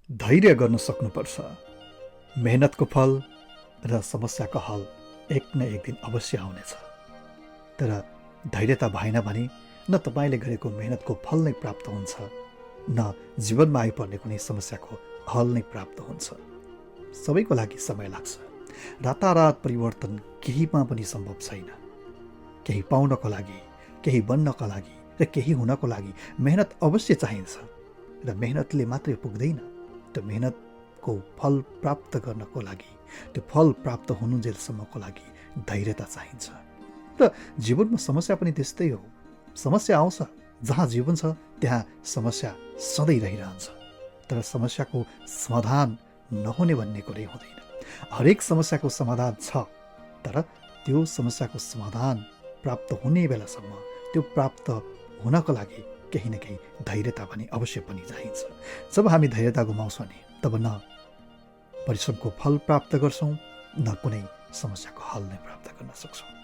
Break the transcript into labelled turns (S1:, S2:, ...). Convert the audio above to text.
S1: धैर्य गर्न सक्नुपर्छ। मेहनतको फल र समस्याको हल एक न एक दिन अवश्य आउनेछ। तर धैर्यता भएन भने न तपाईँले गरेको मेहनतको फल नै प्राप्त हुन्छ, न जीवनमा आइपर्ने कुनै समस्याको हल नै प्राप्त हुन्छ। सबैको लागि समय लाग्छ। रातारात परिवर्तन केहीमा पनि सम्भव छैन। केही पाउनको लागि, केही बन्नको लागि र केही हुनको लागि मेहनत अवश्य चाहिन्छ। र मेहनतले मात्रै पुग्दैन। त्यो मेहनतको फल प्राप्त गर्नको लागि, त्यो फल प्राप्त हुनुन्जेलसम्मको लागि धैर्यता चाहिन्छ। र जीवनमा समस्या पनि त्यस्तै हो। समस्या आउँछ, जहाँ जीवन छ त्यहाँ समस्या सधैँ रहिरहन्छ। तर समस्याको समाधान नहुने भन्ने कुरै हुँदैन। हरेक समस्याको समाधान छ, तर त्यो समस्याको समाधान प्राप्त हुने बेलासम्म, त्यो प्राप्त हुनको लागि केही न केही धैर्यता पनि अवश्य पनि चाहिन्छ। जब हामी धैर्यता गुमाउँछौँ नि, तब न परिश्रमको फल प्राप्त गर्छौँ, न कुनै समस्याको हल नै प्राप्त गर्न सक्छौँ।